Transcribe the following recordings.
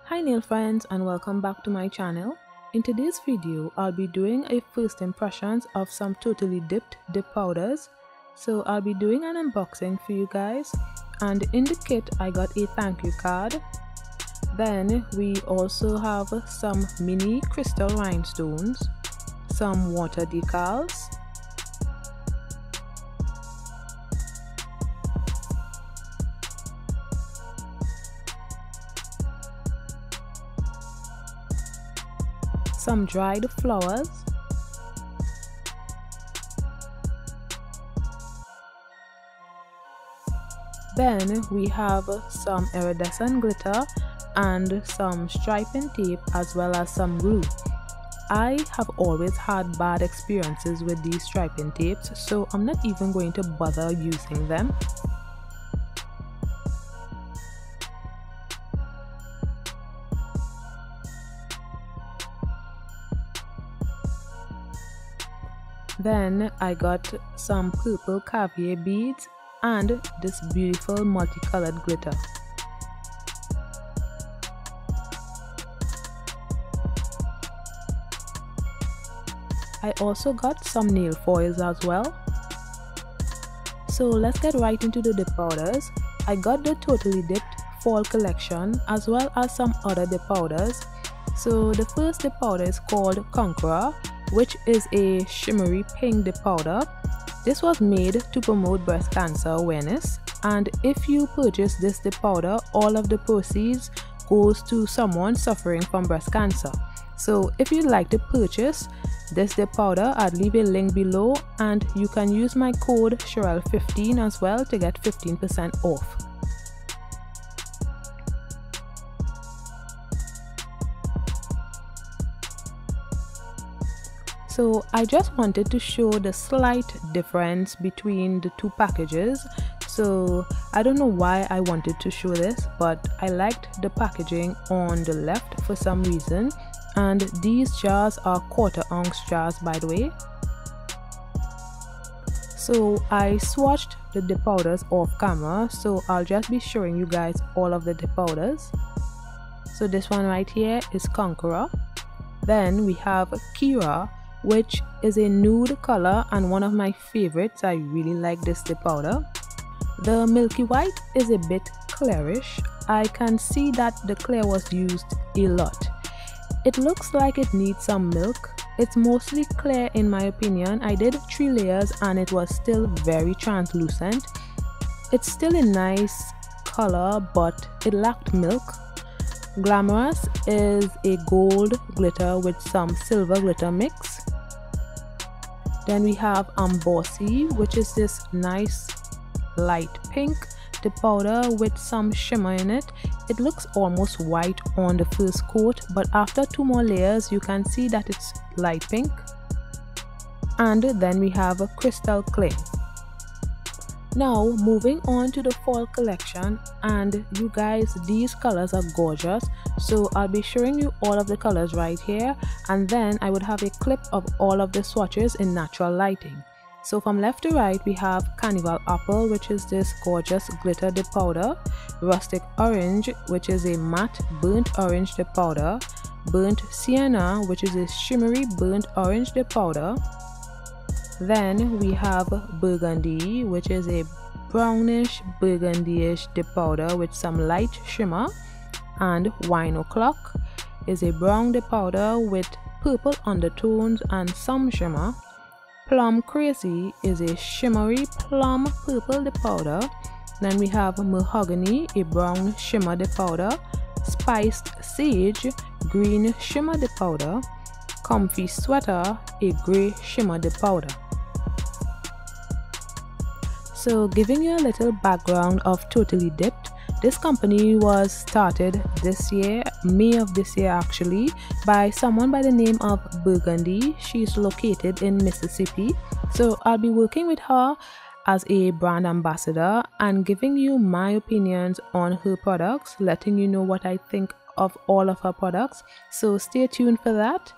Hi nail friends, and welcome back to my channel. In today's video, I'll be doing a first impressions of some totally dipped dip powders. So I'll be doing an unboxing for you guys, and in the kit I got a thank you card. Then we also have some mini crystal rhinestones, some water decals, some dried flowers, then we have some iridescent glitter and some striping tape as well as some glue. I have always had bad experiences with these striping tapes, so I'm not even going to bother using them. Then I got some purple caviar beads and this beautiful multicolored glitter. I also got some nail foils as well. So let's get right into the dip powders. I got the Totally Dipped Fall Collection as well as some other dip powders. So the first dip powder is called Conqueror, which is a shimmery pink dip powder. This was made to promote breast cancer awareness, and if you purchase this dip powder, all of the proceeds goes to someone suffering from breast cancer. So if you'd like to purchase this dip powder, I'll leave a link below, and you can use my code Cherael15 as well to get 15% off. So I just wanted to show the slight difference between the two packages. So I don't know why I wanted to show this, but I liked the packaging on the left for some reason. And these jars are 1/4 ounce jars, by the way. So I swatched the dip powders off camera, so I'll just be showing you guys all of the dip powders. So this one right here is Conqueror. Then we have Cherael, which is a nude color and one of my favorites. I really like this dip powder. The milky white is a bit clearish. I can see that the clear was used a lot. It looks like it needs some milk. It's mostly clear in my opinion. I did 3 layers and it was still very translucent. It's still a nice color, but it lacked milk. Glamorous is a gold glitter with some silver glitter mix. Then we have Ambosi, which is this nice light pink dip powder with some shimmer in it. It looks almost white on the first coat, but after 2 more layers you can see that it's light pink. And then we have a crystal clay. Now moving on to the fall collection, and you guys, these colors are gorgeous. So I'll be showing you all of the colors right here, and then I would have a clip of all of the swatches in natural lighting. So from left to right we have Carnival Apple, which is this gorgeous glitter dip powder, Rustic Orange, which is a matte burnt orange dip powder, Burnt Sienna, which is a shimmery burnt orange dip powder. Then we have Burgundy, which is a brownish burgundy-ish dip powder with some light shimmer, and Wine O'Clock is a brown dip powder with purple undertones and some shimmer. Plum Crazy is a shimmery plum purple dip powder. Then we have Mahogany, a brown shimmer dip powder, Spiced Sage, green shimmer dip powder, Comfy Sweater, a grey shimmer dip powder. So giving you a little background of Totally Dipped, this company was started this year, May of this year actually, by someone by the name of Burgundy. She's located in Mississippi. So I'll be working with her as a brand ambassador and giving you my opinions on her products, letting you know what I think of all of her products. So stay tuned for that.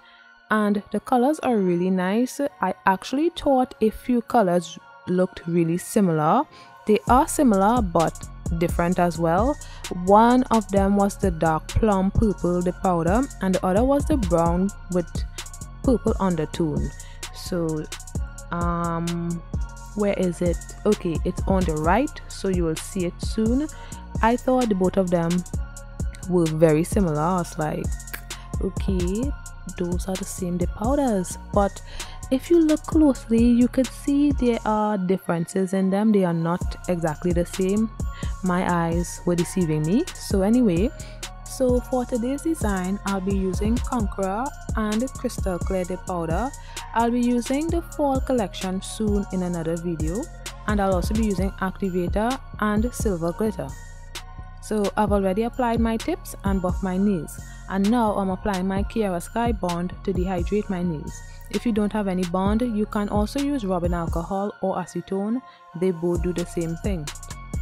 And the colors are really nice. I actually thought a few colors looked really similar. They are similar, but different as well. One of them was the dark plum purple, the powder, and the other was the brown with purple undertone. So where is it? Okay, it's on the right, so you will see it soon. I thought the both of them were very similar. I was like, okay, those are the same dip powders, but if you look closely you could see there are differences in them. They are not exactly the same. My eyes were deceiving me. So anyway, so for today's design I'll be using Conqueror and crystal clear dip powder. I'll be using the fall collection soon in another video, and I'll also be using activator and silver glitter. So I've already applied my tips and buffed my nails, and now I'm applying my Cherael Sky Bond to dehydrate my nails. If you don't have any bond, you can also use rubbing alcohol or acetone. They both do the same thing.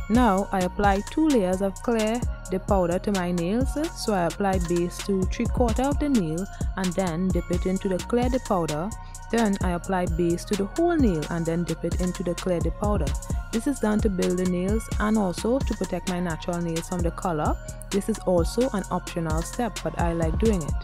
Now I apply 2 layers of clear dip powder to my nails. So I apply base to 3/4 of the nail and then dip it into the clear dip powder. Then I apply base to the whole nail and then dip it into the clear dip powder. This is done to build the nails and also to protect my natural nails from the color. This is also an optional step, but I like doing it.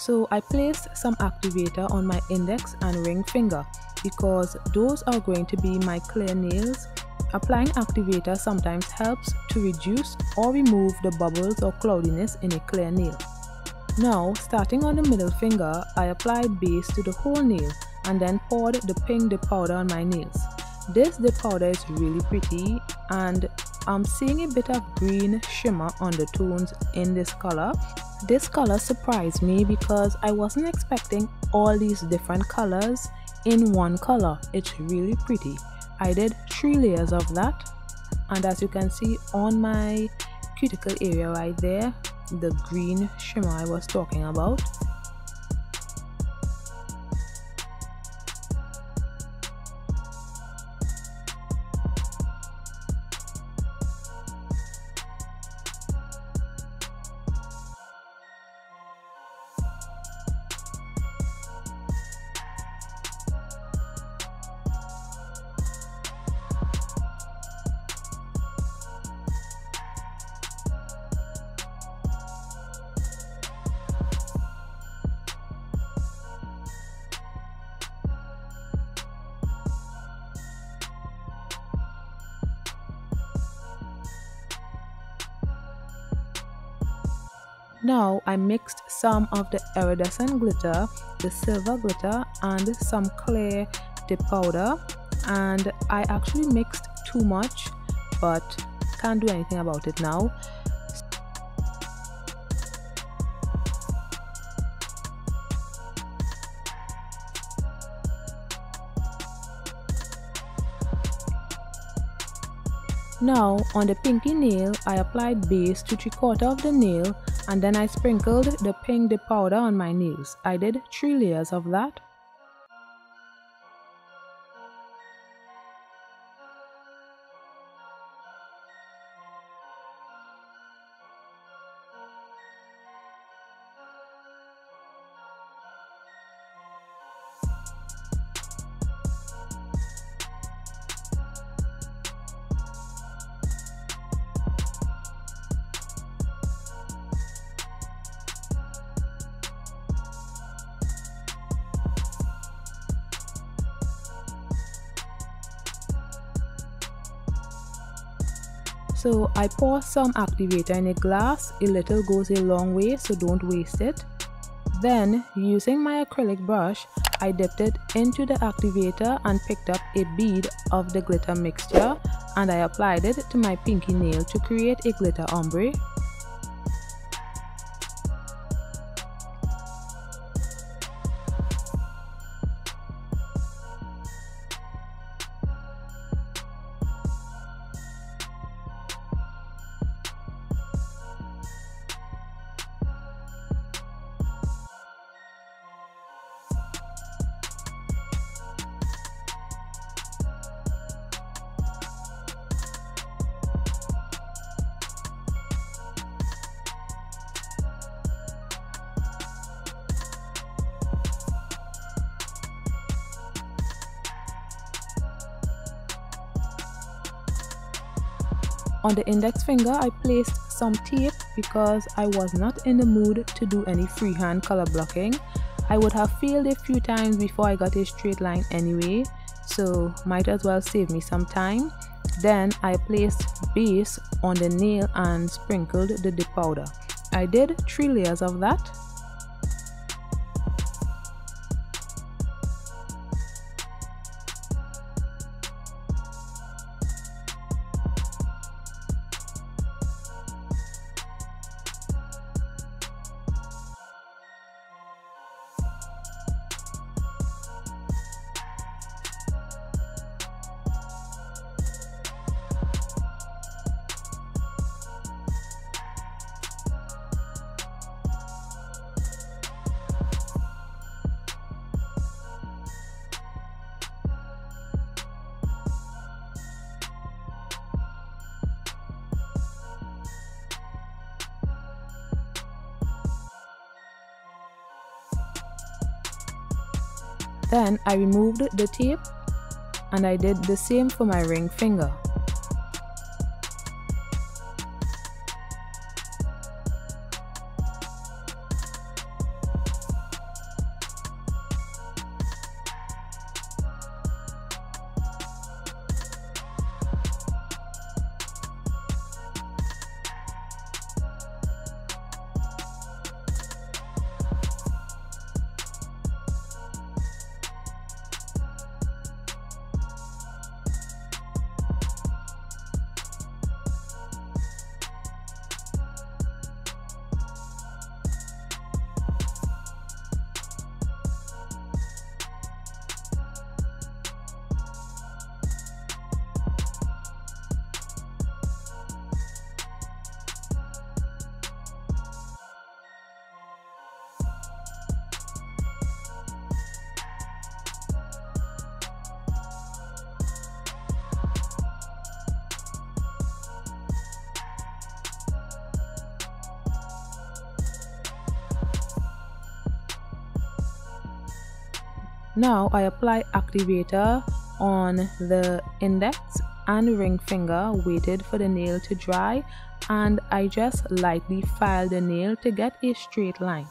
So I placed some activator on my index and ring finger because those are going to be my clear nails. Applying activator sometimes helps to reduce or remove the bubbles or cloudiness in a clear nail. Now, starting on the middle finger, I applied base to the whole nail and then poured the pink dip powder on my nails. This dip powder is really pretty, and I'm seeing a bit of green shimmer undertones in this color. This color surprised me because I wasn't expecting all these different colors in one color. It's really pretty. I did 3 layers of that, and as you can see on my cuticle area right there, the green shimmer I was talking about. Now I mixed some of the iridescent glitter, the silver glitter, and some clear dip powder, and I actually mixed too much, but can't do anything about it now. Now on the pinky nail, I applied base to 3/4 of the nail, and then I sprinkled the pink dip powder on my nails. I did 3 layers of that. So I pour some activator in a glass. A little goes a long way, so don't waste it. Then, using my acrylic brush, I dipped it into the activator and picked up a bead of the glitter mixture, and I applied it to my pinky nail to create a glitter ombre. On the index finger, I placed some tape because I was not in the mood to do any freehand color blocking. I would have failed a few times before I got a straight line anyway, so might as well save me some time. Then I placed base on the nail and sprinkled the dip powder. I did 3 layers of that. Then I removed the tape and I did the same for my ring finger. Now I apply activator on the index and ring finger, waited for the nail to dry, and I just lightly filed the nail to get a straight line.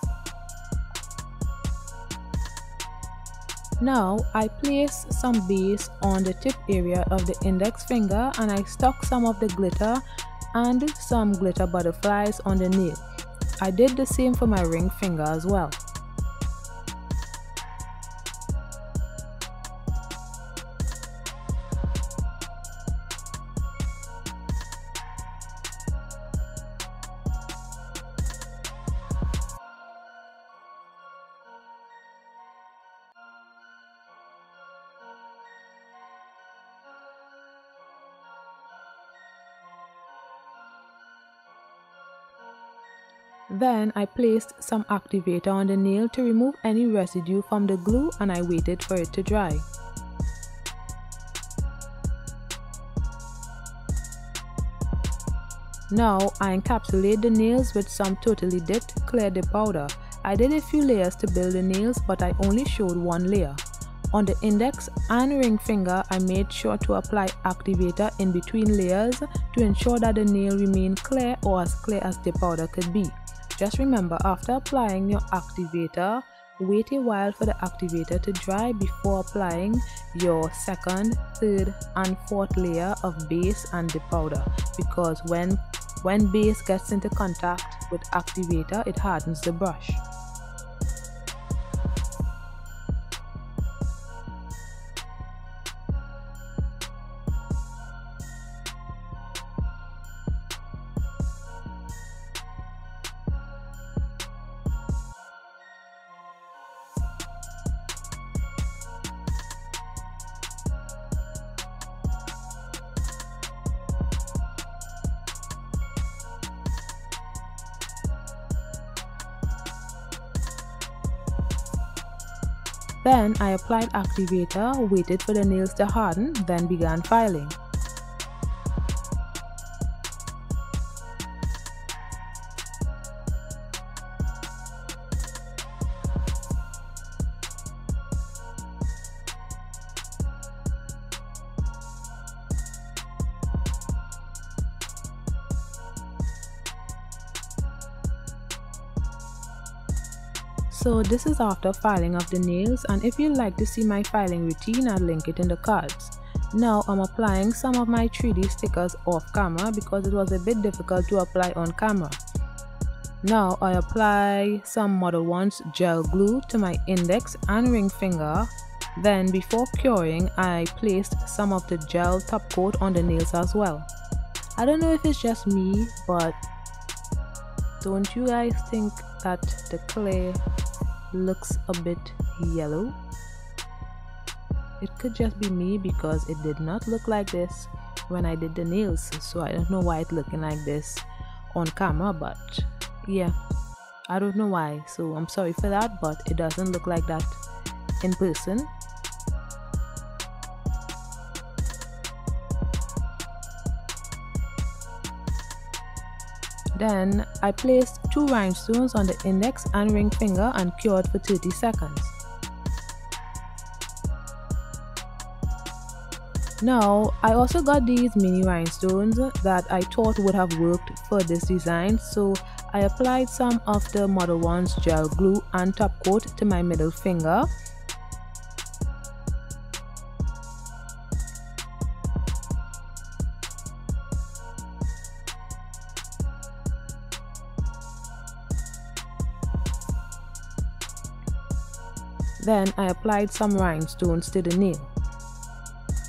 Now I place some base on the tip area of the index finger and I stuck some of the glitter and some glitter butterflies on the nail. I did the same for my ring finger as well. Then I placed some activator on the nail to remove any residue from the glue and I waited for it to dry. Now I encapsulate the nails with some totally dipped clear dip powder. I did a few layers to build the nails, but I only showed one layer. On the index and ring finger, I made sure to apply activator in between layers to ensure that the nail remained clear or as clear as dip powder could be. Just remember, after applying your activator, wait a while for the activator to dry before applying your second, third and fourth layer of base and dip powder, because when base gets into contact with activator, it hardens the brush. Then I applied activator, waited for the nails to harden, then began filing. So this is after filing of the nails, and if you'd like to see my filing routine, I'll link it in the cards. Now I'm applying some of my 3D stickers off camera because it was a bit difficult to apply on camera. Now I apply some Model 1's gel glue to my index and ring finger. Then before curing, I placed some of the gel top coat on the nails as well. I don't know if it's just me, but don't you guys think that the clay looks a bit yellow? It could just be me because it did not look like this when I did the nails, so I don't know why it's looking like this on camera, but yeah, I don't know why, so I'm sorry for that, but it doesn't look like that in person. Then I placed 2 rhinestones on the index and ring finger and cured for 30 seconds. Now I also got these mini rhinestones that I thought would have worked for this design, so I applied some of the Model 1's gel glue and top coat to my middle finger. Then I applied some rhinestones to the nail.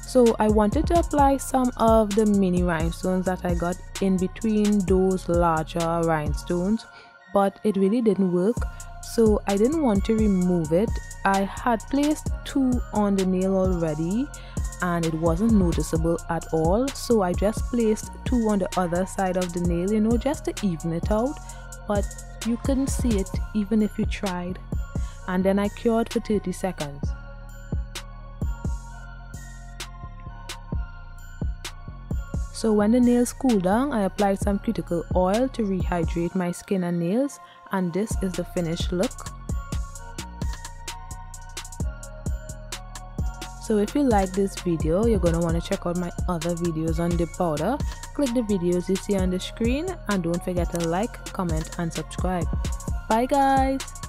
So I wanted to apply some of the mini rhinestones that I got in between those larger rhinestones, but it really didn't work, so I didn't want to remove it. I had placed 2 on the nail already and it wasn't noticeable at all, so I just placed 2 on the other side of the nail, you know, just to even it out, but you couldn't see it even if you tried. And then I cured for 30 seconds. So when the nails cooled down, I applied some cuticle oil to rehydrate my skin and nails, and this is the finished look. So if you like this video, you're going to want to check out my other videos on dip powder. Click the videos you see on the screen and don't forget to like, comment and subscribe. Bye guys!